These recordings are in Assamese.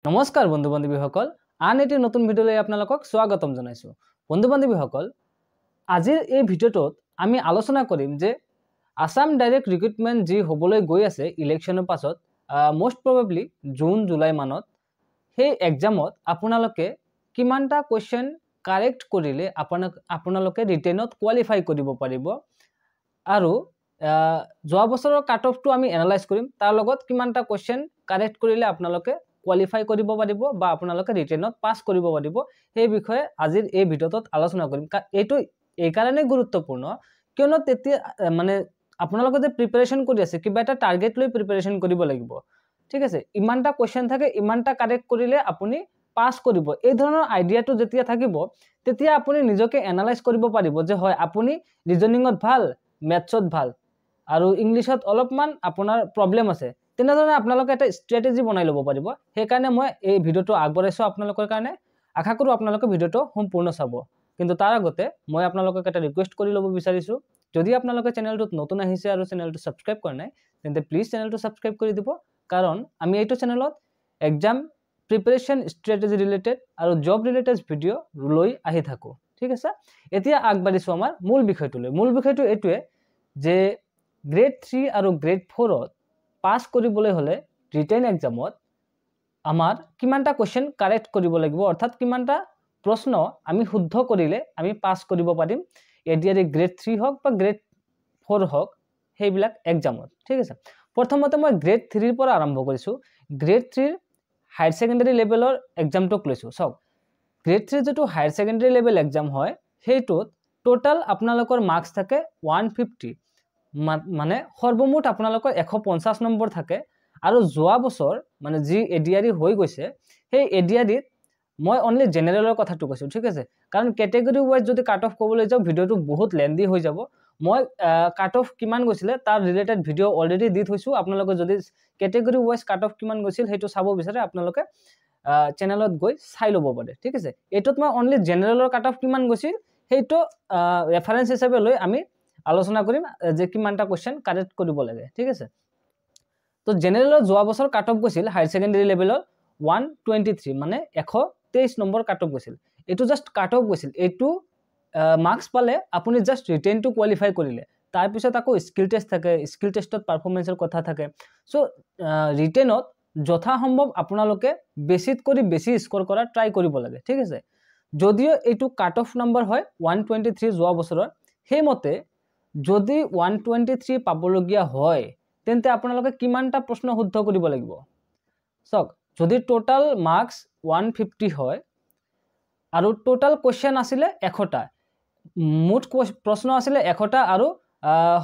নমস্কাৰ বন্ধু বান্ধৱীসকল, আন এটি নতুন ভিডিঅ'লৈ আপোনালোকক স্বাগতম জনাইছোঁ। বন্ধু বান্ধৱীসকল, আজিৰ এই ভিডিঅ'টোত আমি আলোচনা কৰিম যে আসাম ডাইৰেক্ট ৰিক্ৰুটমেণ্ট যি হ'বলৈ গৈ আছে ইলেকশ্যনৰ পাছত মোষ্ট প্ৰবেবলি জুন জুলাই মানত সেই এক্সামত আপোনালোকে কিমানটা কুৱেশ্যন কাৰেক্ট কৰিলে আপোনালোকে ৰিটেনত কোৱালিফাই কৰিব পাৰিব আৰু যোৱা বছৰৰ কাট অফটো আমি এনালাইজ কৰিম, তাৰ লগত কিমানটা কুৱেশ্যন কাৰেক্ট কৰিলে আপোনালোকে কোৱালিফাই কৰিব পাৰিব বা আপোনালোকে ৰিটেনত পাছ কৰিব পাৰিব সেই বিষয়ে আজিৰ এই ভিডিঅ'টোত আলোচনা কৰিম। এইটো এই কাৰণে গুৰুত্বপূৰ্ণ কিয়নো তেতিয়া মানে আপোনালোকে যে প্ৰিপাৰেচন কৰি আছে কিবা এটা টাৰ্গেট লৈ প্ৰিপাৰেচন কৰিব লাগিব, ঠিক আছে। ইমানটা কুৱেশ্যন থাকে, ইমানটা কাৰেক্ট কৰিলে আপুনি পাছ কৰিব, এই ধৰণৰ আইডিয়াটো যেতিয়া থাকিব তেতিয়া আপুনি নিজকে এনালাইজ কৰিব পাৰিব যে হয় আপুনি ৰিজনিঙত ভাল, মেথছত ভাল আৰু ইংলিছত অলপমান আপোনাৰ প্ৰব্লেম আছে, তেনেধৰণে আপোনালোকে এটা ষ্ট্ৰেটেজি বনাই ল'ব পাৰিব। সেইকাৰণে মই এই ভিডিঅ'টো আগবঢ়াইছোঁ আপোনালোকৰ কাৰণে। আশা কৰোঁ আপোনালোকে ভিডিঅ'টো সম্পূৰ্ণ চাব, কিন্তু তাৰ আগতে মই আপোনালোকক এটা ৰিকুৱেষ্ট কৰি ল'ব বিচাৰিছোঁ, যদি আপোনালোকে চেনেলটোত নতুন আহিছে আৰু চেনেলটো ছাবস্ক্ৰাইব কৰা নাই তেন্তে প্লিজ চেনেলটো ছাবস্ক্ৰাইব কৰি দিব, কাৰণ আমি এইটো চেনেলত এক্সাম প্ৰিপাৰেশ্যন ষ্ট্ৰেটেজি ৰিলেটেড আৰু জব ৰিলেটেড ভিডিঅ' লৈ আহি থাকোঁ, ঠিক আছে। এতিয়া আগবাঢ়িছোঁ আমাৰ মূল বিষয়টোলৈ। মূল বিষয়টো এইটোৱে যে গ্ৰেড 3 আৰু গ্ৰেড 4ত পাছ কৰিবলৈ হ'লে ৰিটেন এক্সামত আমাৰ কিমানটা কুৱেশ্যন কাৰেক্ট কৰিব লাগিব, অৰ্থাৎ কিমানটা প্ৰশ্ন আমি শুদ্ধ কৰিলে আমি পাছ কৰিব পাৰিম এডিআৰই গ্ৰেড 3 হওক বা গ্ৰেড 4 হওক সেইবিলাক এক্সামত, ঠিক আছে। প্ৰথমতে মই গ্ৰেড 3ৰ পৰা আৰম্ভ কৰিছোঁ। গ্ৰেড 3ৰ হায়াৰ ছেকেণ্ডাৰী লেভেলৰ এক্সামটোক লৈছোঁ। চাওক, গ্ৰেড 3 যিটো হায়াৰ ছেকেণ্ডাৰী লেভেল এক্সাম হয় সেইটোত টোটাল আপোনালোকৰ মাৰ্কছ থাকে 150, মানে সৰ্বমুঠ আপোনালোকৰ 150 নম্বৰ থাকে। আৰু যোৱা বছৰ মানে যি এডিআৰই হৈ গৈছে সেই এডিআৰইত মই অনলি জেনেৰেলৰ কথাটো কৈছোঁ, ঠিক আছে, কাৰণ কেটেগৰী ৱাইজ যদি কাট অফ ক'বলৈ যাওঁ ভিডিঅ'টো বহুত লেন্দি হৈ যাব। মই কাট অফ কিমান গৈছিলে তাৰ ৰিলেটেড ভিডিঅ' অলৰেডি দি থৈছোঁ। আপোনালোকে যদি কেটেগৰী ৱাইজ কাট অফ কিমান গৈছিল সেইটো চাব বিচাৰে আপোনালোকে চেনেলত গৈ চাই ল'ব পাৰে, ঠিক আছে। এইটোত মই অনলি জেনেৰেলৰ কাট অফ কিমান গৈছিল সেইটো ৰেফাৰেঞ্চ হিচাপে লৈ আমি আলোচনা কৰিম যে কিমানটা কুৱেশ্যন কাৰেক্ট কৰিব লাগে, ঠিক আছে। তো জেনেৰেলত যোৱা বছৰ কাট অফ গৈছিল হায়াৰ ছেকেণ্ডাৰী লেভেলত 123, মানে 123 নম্বৰ কাট অফ গৈছিল। এইটো জাষ্ট কাট অফ গৈছিল, এইটো মাৰ্কছ পালে আপুনি জাষ্ট ৰিটেনটো কোৱালিফাই কৰিলে, তাৰপিছত আকৌ স্কিল টেষ্ট থাকে, স্কিল টেষ্টত পাৰফৰ্মেঞ্চৰ কথা থাকে। চ' ৰিটেনত যথাসম্ভৱ আপোনালোকে বেছিত কৰি বেছি স্ক'ৰ কৰা ট্ৰাই কৰিব লাগে, ঠিক আছে। যদিও এইটো কাট অফ নম্বৰ হয় 123 যোৱা বছৰৰ, সেইমতে যদি 123 পাবলগীয়া হয় তেন্তে আপোনালোকে কিমানটা প্ৰশ্ন শুদ্ধ কৰিব লাগিব। চাওক, যদি টোটাল মাৰ্কছ 150 হয় আৰু টোটাল কুৱেশ্যন আছিলে 100টা, মুঠ প্ৰশ্ন আছিলে 100টা আৰু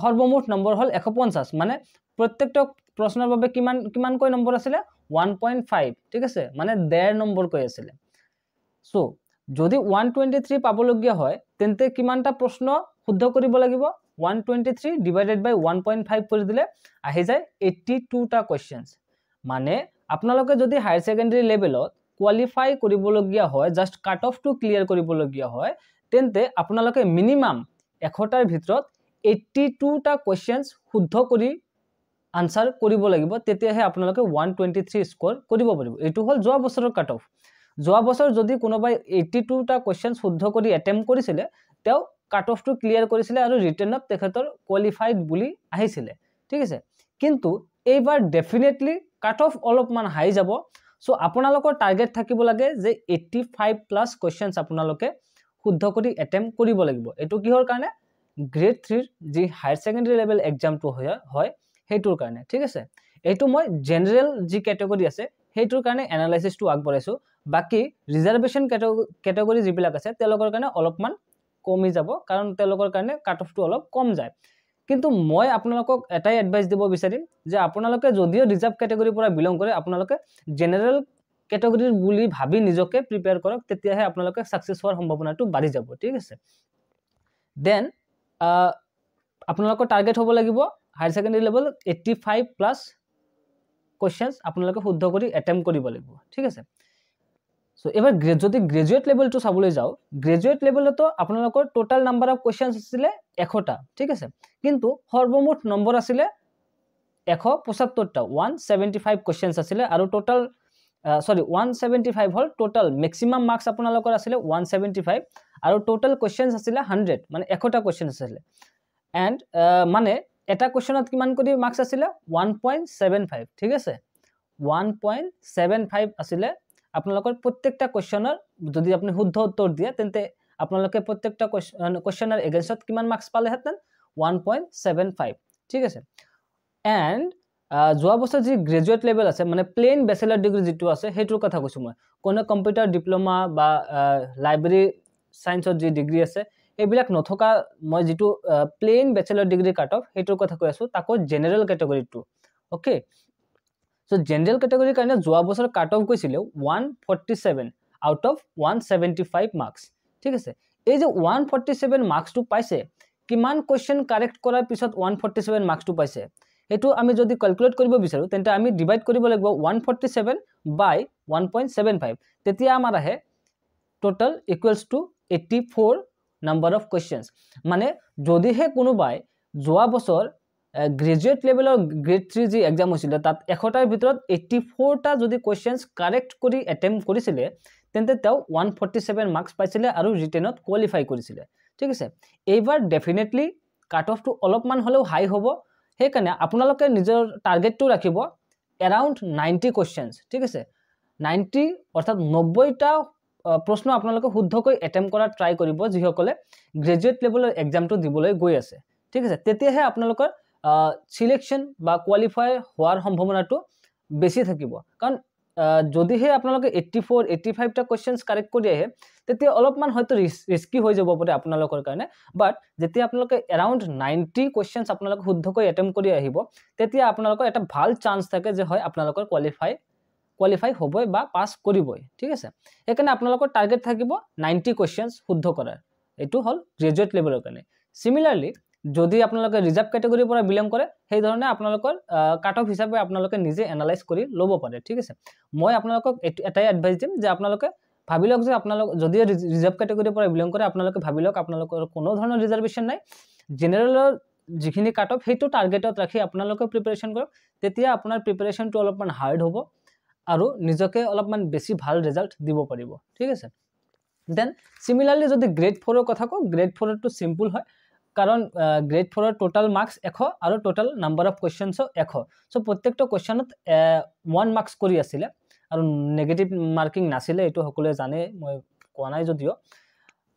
সৰ্বমুঠ নম্বৰ হ'ল 150, মানে প্ৰত্যেকটা প্ৰশ্নৰ বাবে কিমানকৈ নম্বৰ আছিলে 1.5, ঠিক আছে, মানে 1.5 নম্বৰকৈ আছিলে। চ' যদি 123 পাবলগীয়া হয় তেন্তে কিমানটা প্ৰশ্ন শুদ্ধ কৰিব লাগিব, 123 ডিভাইডেড বাই 1.5 কৰি দিলে আহি যায় 82টা কুৱেশ্যনছ। মানে আপোনালোকে যদি হায়াৰ ছেকেণ্ডাৰী লেভেলত কোৱালিফাই কৰিবলগীয়া হয়, জাষ্ট কাট অফটো ক্লিয়াৰ কৰিবলগীয়া হয়, তেন্তে আপোনালোকে মিনিমাম 100টাৰ ভিতৰত 82টা কুৱেশ্যনছ শুদ্ধ কৰি আনচাৰ কৰিব লাগিব, তেতিয়াহে আপোনালোকে 123 স্ক'ৰ কৰিব পাৰিব। এইটো হ'ল যোৱা বছৰৰ কাট অফ। যোৱা বছৰ যদি কোনোবাই 82টা কুৱেশ্যন শুদ্ধ কৰি এটেম্প কৰিছিলে তেওঁ কাট অফটো ক্লিয়াৰ কৰিছিলে আৰু ৰিটেনত তেখেতৰ কোৱালিফাইড বুলি আহিছিলে, ঠিক আছে। কিন্তু এইবাৰ ডেফিনেটলি কাট অফ অলপমান হাই যাব। চ' আপোনালোকৰ টাৰ্গেট থাকিব লাগে যে 85+ কুৱেশ্যনছ আপোনালোকে শুদ্ধ কৰি এটেম্প কৰিব লাগিব। এইটো কিহৰ কাৰণে, গ্ৰেড 3ৰ যি হায়াৰ ছেকেণ্ডাৰী লেভেল এক্সামটো হয় সেইটোৰ কাৰণে, ঠিক আছে। এইটো মই জেনেৰেল যি কেটেগৰী আছে সেইটোৰ কাৰণে এনালাইচিছটো আগবঢ়াইছোঁ। বাকী ৰিজাৰ্ভেশ্যন কেটেগৰী যিবিলাক আছে তেওঁলোকৰ কাৰণে অলপমান কমি যাব, কাৰণ তেওঁলোকৰ কাৰণে কাট অফটো অলপ কম যায়। কিন্তু মই আপোনালোকক এটাই এডভাইচ দিব বিচাৰিম যে আপোনালোকে যদিও ৰিজাৰ্ভ কেটেগৰীৰ পৰা বিলং কৰে আপোনালোকে জেনেৰেল কেটেগৰীৰ বুলি ভাবি নিজকে প্ৰিপেয়াৰ কৰক, তেতিয়াহে আপোনালোকে ছাকচেছ হোৱাৰ সম্ভাৱনাটো বাঢ়ি যাব, ঠিক আছে। দেন আপোনালোকৰ টাৰ্গেট হ'ব লাগিব হায়াৰ ছেকেণ্ডাৰী লেভেল 85+ কুৱেশ্যনছ আপোনালোকে শুদ্ধ কৰি এটেম্প কৰিব লাগিব, ঠিক আছে। চ' এবাৰ যদি গ্ৰেজুৱেট লেভেলটো চাবলৈ যাওঁ, গ্ৰেজুৱেট লেভেলতো আপোনালোকৰ টোটাল নাম্বাৰ অফ কুৱেশ্যনছ আছিলে 100টা, ঠিক আছে, কিন্তু সৰ্বমুঠ নম্বৰ আছিলে 175টা, 175 কুৱেশ্যনছ আছিলে আৰু টোটাল সৰি 175 হল টোটাল ম্যাক্সিমাম মাৰ্কস আপোনালোকৰ আছিলে 175 আৰু টোটাল কোৱেশ্চনছ আছিলে 100 মানে 100টা কোৱেশ্চন আছিলে এন্ড মানে এটা কোৱেশ্চনত কিমান কৰি মাৰ্কস আছিলে 1.75 ঠিক আছে 1.75 আছিলে আপোনালোকৰ প্ৰত্যেকটা কোৱেশ্চনৰ যদি আপুনি শুদ্ধ উত্তৰ দিয়ে তেন্তে আপোনালোকে প্ৰত্যেকটা কোৱেশ্চনৰ এগেইনষ্টত কিমান মাৰ্কস পালে হেতেন 1.75 ঠিক আছে এন্ড যোৱা বছৰ যি গ্ৰেজুৱেট লেভেল আছে মানে প্লেন ব্যাচেলাৰ ডিগ্ৰী যেটো আছে হেতুৰ কথা কৈছো মই কোন কম্পিউটাৰ ডিপ্লোমা বা লাইব্ৰেৰী সায়েন্সৰ যি ডিগ্ৰী আছে এবিলাক নথকা মই যেটো plain bachelor degree cut off হেতুৰ কথা কৈ আছো তাকো general category to okay so general ক্যাটাগৰীৰ কাৰণে যোৱা বছৰ কাট অফ গৈছিল 147 আউট অফ 175 মাৰ্কস ঠিক আছে এই যে 147 মাৰ্কস টু পাইছে কিমান কোৱেশ্চন কাৰেক্ট কৰাৰ পিছত 147 মাৰ্কস টু পাইছে এটো আমি যদি ক্যালকুলেট কৰিব বিচাৰো তেন্তে আমি ডিভাইড কৰিব লাগিব 147 বাই 1.75 তেতিয়া আমাৰ আহে total equals to 84 number of questions মানে যদিহে কোনোবাই যোৱা বছৰ গ্ৰেজুৱেট লেভেলৰ গ্ৰেড 3 যি এক্সাম হৈছিল তাত 100টাৰ ভিতৰত 84টা যদি কোৱেশ্চনছ কাৰেক্ট কৰি এটেম্প কৰিছিল তেন্তে তেওঁ 147 মাৰ্কস পাইছিলে আৰু ৰিটেনত কোৱালিফাই কৰিছিল ঠিক আছে এইবাৰ ডেফিনেটলি কাট অফ টু অলপমান হলেও হাই হ'ব হেকানে আপোনালোকে নিজৰ টাৰ্গেটটো ৰাখিব around 90 কোৱেশ্চনছ ঠিক আছে 90 অৰ্থাৎ 90টা প্ৰশ্ন আপোনালোকে শুদ্ধকৈ এটেম্প কৰা ট্ৰাই কৰিব যিসকলে গ্ৰেজুৱেট লেভেলৰ এক্সামটো দিবলৈ গৈ আছে ঠিক আছে তেতিয়াহে আপোনালোকৰ সিলেকশন বা কোৱালিফাই হোৱাৰ সম্ভাৱনাটো বেছি থাকিব কাৰণ যদিহে আপোনালোকে 84 85টা কোৱেশ্চনছ কাৰেক্ট কৰি আহে তেতিয়া অলপমান হয়তো ৰিস্কি হৈ যাব পাৰে আপোনালোকৰ কাৰণে বাট যেতিয়া আপোনালোকে around 90 কোৱেশ্চনছ আপোনালোকে শুদ্ধকৈ এটেম্প কৰি আহিব তেতিয়া আপোনালোকৰ এটা ভাল চান্স থাকে যে হয় আপোনালোকৰ কোৱালিফাই হ'বই বা পাস কৰিবই ঠিক আছে একাৰণে আপোনালোকৰ টাৰ্গেট থাকিব 90 কোৱেশ্চনছ শুদ্ধ কৰাৰ এটো হল গ্ৰেজুৱেট লেভেলৰ কাৰণে সিমিলাৰলি যদি আপোনালোকে ৰিজাৰ্ভ ক্যাটাগৰীৰ পৰা বিলং কৰে সেই ধৰণে আপোনালোকৰ কাট অফ হিচাপে আপোনালোকে নিজে এনালাইজ কৰি লব পাৰে ঠিক আছে মই আপোনালোকক এটাই এডভাইস দিম যে আপোনালোকে ভাবিলক যে আপোনালোক যদি ৰিজাৰ্ভ ক্যাটাগৰীৰ পৰা বিলং কৰে আপোনালোকে ভাবিলক আপোনালোকৰ কোনো ধৰণৰ ৰিজাৰ্ভেশন নাই জেনাৰেলৰ যিখিনি কাট অফ হেতু টাৰ্গেটত ৰাখি আপোনালোকে প্ৰিপাৰেচন কৰক তেতিয়া আপোনাৰ প্ৰিপাৰেচনটো অলপমান হাৰ্ড হ'ব আৰু নিজকে অলপমান বেছি ভাল ৰিজাল্ট দিব পাৰিব ঠিক আছে দেন সিমিলাৰলি যদি গ্ৰেড 4 ৰ কথা কও গ্ৰেড 4 টো সিম্পল হয় কাৰণ গ্ৰেড 4 ৰ টোটাল মাৰ্কস 100 আৰু টোটাল নাম্বাৰ অফ কোৱেশ্চনছ 100 সো প্ৰত্যেকটা কোৱেশ্চনত 1 মাৰ্কস কৰি আছিল আৰু নেগেটিভ মাৰ্কিং নাছিলে এটো সকলে জানে মই কোৱা নাই যদিও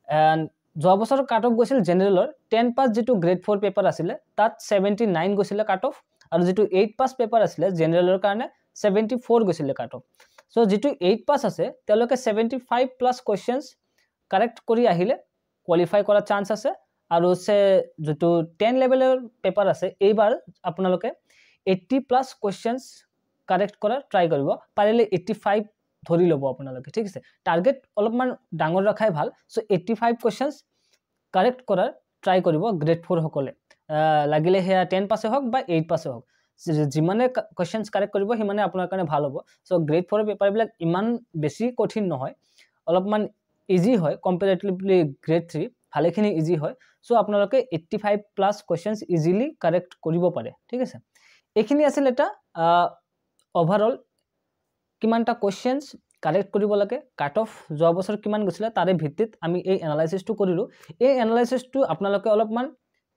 এন্ড যোৱা বছৰ কাট অফ গৈছিল জেনাৰেলৰ 10 পাস যেটো গ্ৰেড 4 পেপাৰ আছিল তাত 79 গৈছিল কাট অফ আৰু যেটো 8 পাস পেপাৰ আছিল জেনাৰেলৰ কাৰণে 74 গৈছিল কাট অফ সো যেটো 8 পাস আছে তেওঁলোকে 75 প্লাস কোৱেশ্চনছ কাৰেক্ট কৰি আহিলে কোৱালিফাই কৰা চান্স আছে আৰু সে যেটো 10 লেভেলৰ পেপাৰ আছে এইবাৰ আপোনালোকে 80 প্লাস কোৱেশ্চনছ কাৰেক্ট কৰা ট্ৰাই কৰিব পাৰিলে 85 ধৰি লব আপোনালোকে ঠিক আছে টাৰ্গেট অলপমান ডাঙৰ ৰাখাই ভাল সো 85 কোৱেশ্চনছ কাৰেক্ট কৰাৰ ট্ৰাই কৰিব গ্ৰেড 4 সকলে লাগিলে হেয়া 10 পাসে হওক বা 8 পাসে হওক যিমানে কোৱেশ্চনছ কাৰেক্ট কৰিব হিমানে আপোনাৰ কাৰণে ভাল হ'ব সো গ্ৰেড 4 পেপাৰ বিলাক ইমান বেছি কঠিন নহয় অলপমান ইজি হয় কম্পাৰেটিভলি গ্ৰেড 3 ভালেখিনি ইজি হয় সো আপোনালোকে 85 প্লাস কোৱেশ্চনছ ইজিলি কাৰেক্ট কৰিব পাৰে ঠিক আছে এখিনি আছিল এটা ওভাৰঅল কিমানটা কোৱেশ্চনছ কাৰেক্ট কৰিব লাগে কাট অফ যোৱা বছৰ কিমান গৈছিল তাৰে ভিত্তিত আমি এই এনালাইসিসটো কৰিলো এই এনালাইসিসটো আপোনালোকে অলপমান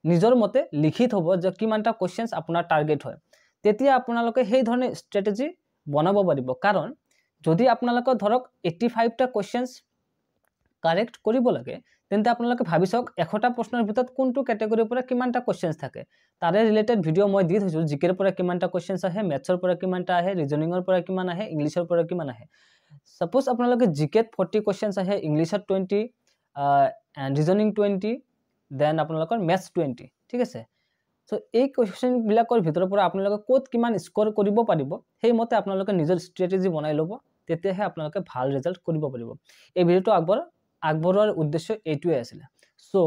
নিজৰ মতে লিখি থব যে কিমানটা কোৱেশ্চনছ আপোনাৰ টাৰ্গেট হয় তেতিয়া আপোনালোকে সেই ধৰণে ষ্ট্ৰেটেজি বনাব পাৰিব কাৰণ যদি আপোনালোকে ধৰক 85টা কোৱেশ্চনছ কাৰেক্ট কৰিব লাগে তেন্তে আপোনালোকে ভাবি চাওক 100টা প্ৰশ্নৰ ভিতৰত কোনটো ক্যাটাগৰীৰ পৰা কিমানটা কোৱেশ্চনছ থাকে তাৰে ৰিলেটেড ভিডিও মই দি থৈছো জিকেৰ পৰা কিমানটা কোৱেশ্চনছ আহে মেথছৰ পৰা কিমানটা আহে ৰিজনিংৰ পৰা কিমান আহে ইংলিশৰ পৰা কিমান আহে সপোজ আপোনালোকে জিকেত 40 কোৱেশ্চনছ আহে ইংলিশত 20 এন্ড ৰিজনিং 20 দেন আপোনালোকৰ মেথছ 20 ঠিক আছে সো এই কোৱেশ্চন বিলাকৰ ভিতৰৰ পৰা আপোনালোকে কোত কিমান স্কোৰ কৰিব পাৰিব সেই মতে আপোনালোকে নিজৰ ষ্ট্ৰেটেজি বনাই লব তেতিয়াহে আপোনালোকে ভাল ৰিজাল্ট কৰিব পাৰিব এই ভিডিওটো আগবৰৰ উদ্দেশ্য এইটোৱে আছিল সো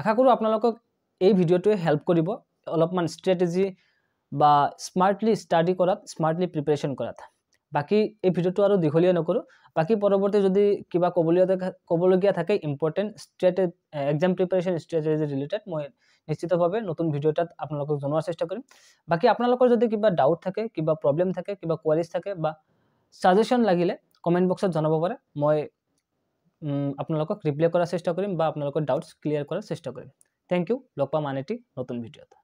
আশা কৰো আপোনালোকক এই ভিডিওটোৱে হেল্প কৰিব অলপমান ষ্ট্ৰেটেজি বা স্মাৰ্টলি ষ্টাডি কৰাত স্মাৰ্টলি প্ৰিপাৰেচন কৰাত বাকি এই ভিডিওটো আৰু দীঘলীয়া নকৰো বাকি পৰৱৰ্তী যদি কিবা কবলগীয়া থাকে important strategy exam preparation strategy related মই নিশ্চিতভাৱে নতুন ভিডিওটাত আপোনালোকক জনোৱাৰ চেষ্টা কৰিম বাকি আপোনালোকৰ যদি কিবা ডাউট থাকে কিবা প্ৰবলেম থাকে কিবা কোৱাৰিজ থাকে বা সাজেশন লাগিলে কমেন্ট বক্সত জনাব পাৰে মই আপোনালোকক ৰিপ্লাই কৰাৰ চেষ্টা কৰিম বা আপোনালোকৰ ডাউটছ ক্লিয়াৰ কৰাৰ চেষ্টা কৰিম থ্যাংক ইউ লগ পাম আন এটি নতুন ভিডিঅ'ত